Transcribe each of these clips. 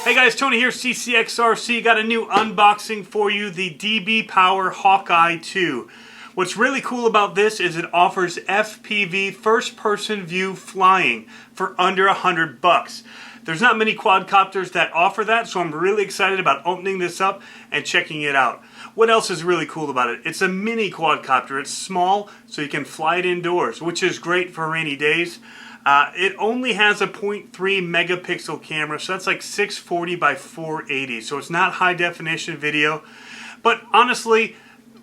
Hey guys, Tony here, CCxRC. Got a new unboxing for you, the DBPower Hawkeye II. What's really cool about this is it offers FPV first-person view flying for under $100. There's not many quadcopters that offer that, so I'm really excited about opening this up and checking it out. What else is really cool about it? It's a mini quadcopter. It's small, so you can fly it indoors, which is great for rainy days. It only has a 0.3 megapixel camera, so that's like 640 by 480, so it's not high definition video. But honestly,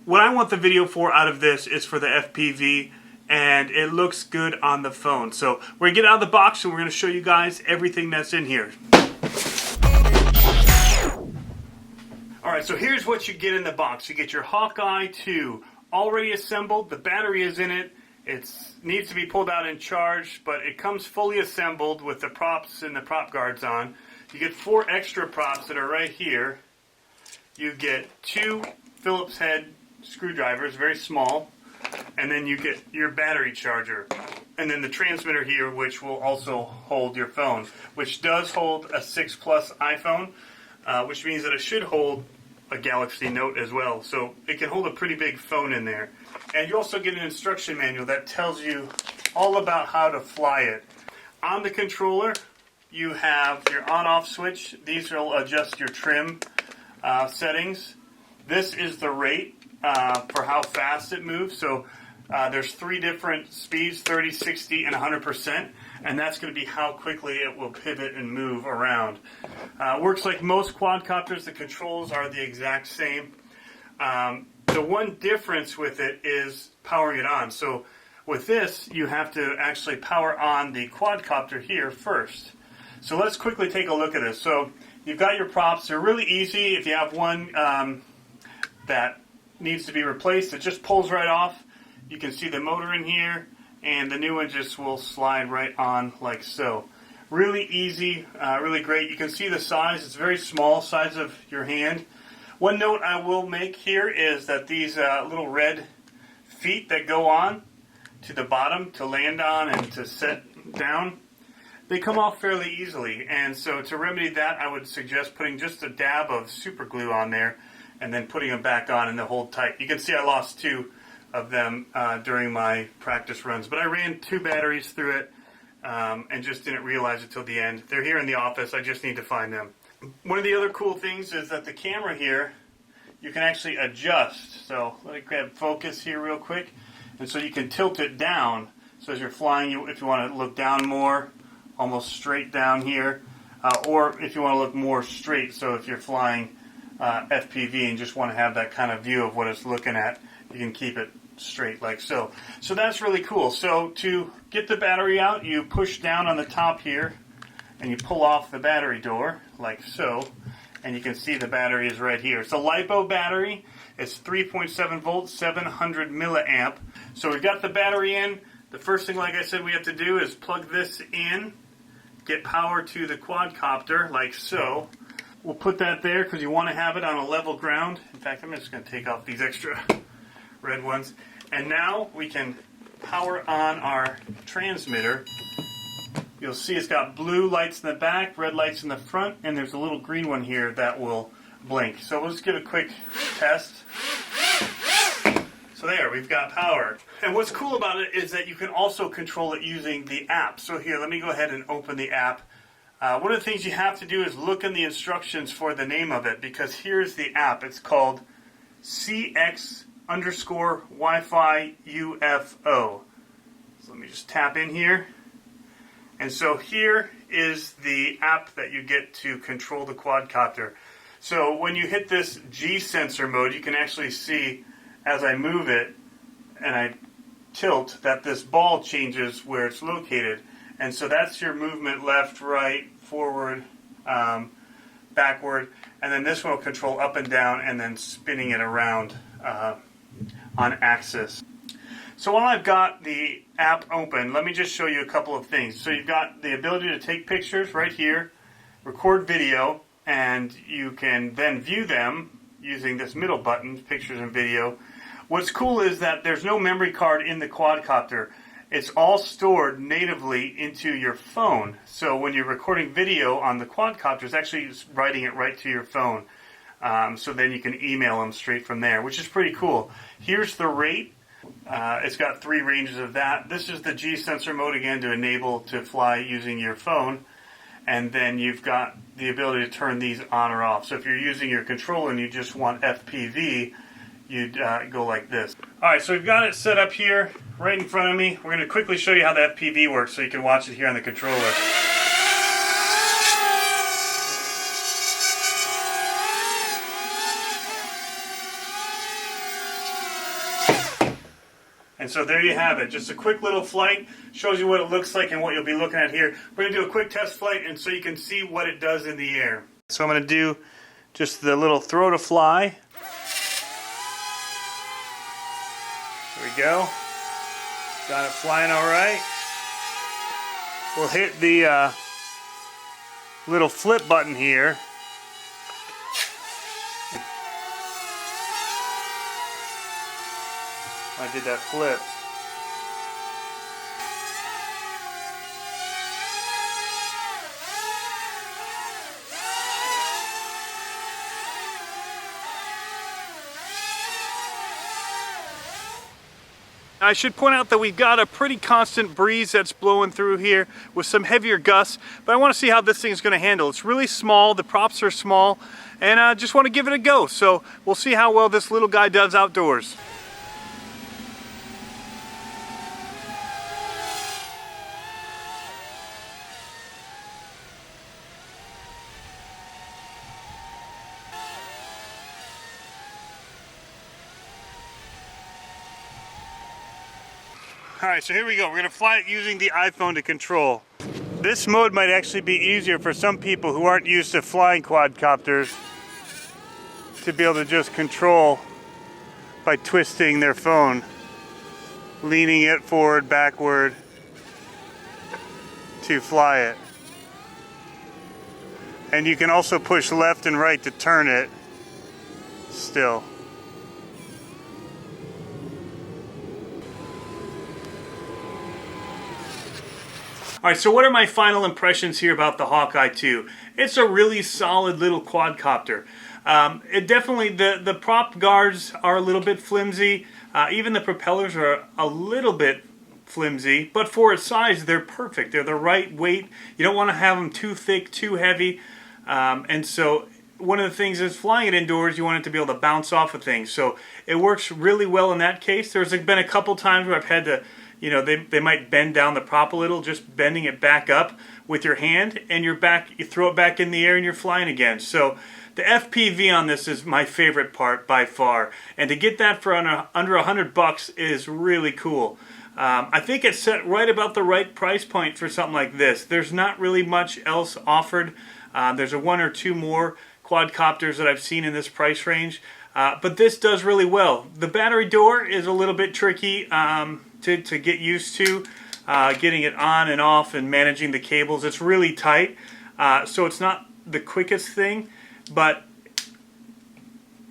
what I want the video for out of this is for the FPV, and it looks good on the phone. So we're going to get out of the box and we're going to show you guys everything that's in here. Alright, so here's what you get in the box. You get your Hawkeye II already assembled. The battery is in it. It needs to be pulled out and charged, but it comes fully assembled with the props and the prop guards on. You get 4 extra props that are right here. You get 2 Phillips head screwdrivers, very small, and then you get your battery charger. And then the transmitter here, which will also hold your phone, which does hold a 6 Plus iPhone, which means that it should hold a Galaxy Note as well. So it can hold a pretty big phone in there. And you also get an instruction manual that tells you all about how to fly it. On the controller, you have your on-off switch. These will adjust your trim settings. This is the rate for how fast it moves. So there's 3 different speeds, 30, 60, and 100%. And that's going to be how quickly it will pivot and move around. Works like most quadcopters. The controls are the exact same. The one difference with it is powering it on. So with this, you have to actually power on the quadcopter here first. So let's quickly take a look at this. So you've got your props. They're really easy. If you have one that needs to be replaced, it just pulls right off. You can see the motor in here, and the new one just will slide right on like so. Really easy, really great. You can see the size. It's very small, size of your hand. One note I will make here is that these little red feet that go on to the bottom to land on and to set down, they come off fairly easily. And so to remedy that, I would suggest putting just a dab of super glue on there and then putting them back on and they'll hold tight. You can see I lost 2 of them during my practice runs, but I ran 2 batteries through it and just didn't realize it till the end. They're here in the office. I just need to find them. One of the other cool things is that the camera here, you can actually adjust. So let me grab focus here real quick. And so you can tilt it down. So as you're flying, if you want to look down more, almost straight down here. Or if you want to look more straight, so if you're flying FPV and just want to have that kind of view of what it's looking at, you can keep it straight like so. So that's really cool. So to get the battery out, you push down on the top here and you pull off the battery door like so, and you can see the battery is right here. It's a LiPo battery. It's 3.7 volts, 700 milliamp. So we've got the battery in. The first thing, like I said, we have to do is plug this in, get power to the quadcopter like so. We'll put that there because you want to have it on a level ground. In fact, I'm just going to take off these extra red ones. And now we can power on our transmitter. You'll see it's got blue lights in the back, red lights in the front, and there's a little green one here that will blink. So we'll just give a quick test. So there, we've got power. And what's cool about it is that you can also control it using the app. So here, let me go ahead and open the app. One of the things you have to do is look in the instructions for the name of it, because here's the app. It's called CCxRC UFO. So let me just tap in here. And so here is the app that you get to control the quadcopter. So when you hit this G sensor mode, you can actually see as I move it and I tilt that this ball changes where it's located. And so that's your movement left, right, forward, backward. And then this one will control up and down and then spinning it around on axis. So while I've got the app open, let me just show you a couple of things. So you've got the ability to take pictures right here, record video, and you can then view them using this middle button, pictures and video. What's cool is that there's no memory card in the quadcopter. it's all stored natively into your phone. So when you're recording video on the quadcopter, it's actually writing it right to your phone. So then you can email them straight from there, which is pretty cool. Here's the rate. It's got 3 ranges of that. This is the G sensor mode again to enable to fly using your phone. And then you've got the ability to turn these on or off. So if you're using your controller and you just want FPV, you'd go like this. Alright, so we've got it set up here right in front of me. We're going to quickly show you how the FPV works so you can watch it here on the controller. And so there you have it. Just a quick little flight. Shows you what it looks like and what you'll be looking at here. We're going to do a quick test flight and so you can see what it does in the air. So I'm going to do just the little throw to fly. There we go. Got it flying all right. We'll hit the little flip button here. I did that flip. I should point out that we've got a pretty constant breeze that's blowing through here with some heavier gusts, but I want to see how this thing is going to handle. It's really small, the props are small, and I just want to give it a go. So we'll see how well this little guy does outdoors. Alright, so here we go. We're going to fly it using the iPhone to control. This mode might actually be easier for some people who aren't used to flying quadcopters to be able to just control by twisting their phone, leaning it forward, backward to fly it. And you can also push left and right to turn it still. Alright, so what are my final impressions here about the Hawkeye II? It's a really solid little quadcopter. It definitely, the prop guards are a little bit flimsy. Even the propellers are a little bit flimsy, but for its size, they're perfect. They're the right weight. You don't want to have them too thick, too heavy. And so one of the things is flying it indoors, you want it to be able to bounce off of things. So it works really well in that case. There's been a couple times where I've had to, you know, they might bend down the prop a little, just bending it back up with your hand, and you throw it back in the air and you're flying again. So the FPV on this is my favorite part by far. And to get that for under $100 is really cool. I think it's set right about the right price point for something like this. There's not really much else offered. There's one or two more quadcopters that I've seen in this price range. But this does really well. The battery door is a little bit tricky to get used to, getting it on and off and managing the cables. It's really tight, so it's not the quickest thing, but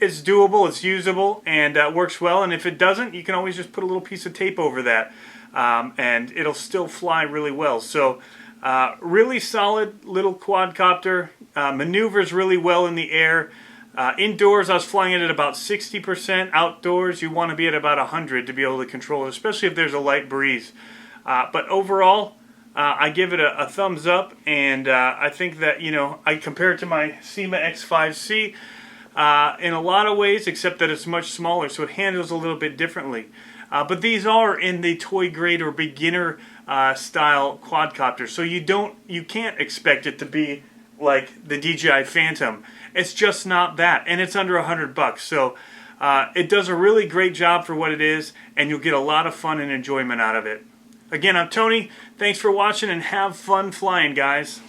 it's doable, it's usable, and works well. And if it doesn't, you can always just put a little piece of tape over that, and it'll still fly really well. So really solid little quadcopter, maneuvers really well in the air. Indoors, I was flying it at about 60%. Outdoors, you want to be at about 100 to be able to control it, especially if there's a light breeze. But overall, I give it a thumbs up, and I think that, you know, I compare it to my Syma X5C in a lot of ways, except that it's much smaller, so it handles a little bit differently. But these are in the toy grade or beginner style quadcopter, so you can't expect it to be like the DJI Phantom. It's just not that, and it's under $100. So it does a really great job for what it is, and you'll get a lot of fun and enjoyment out of it. Again, I'm Tony. Thanks for watching, and have fun flying, guys.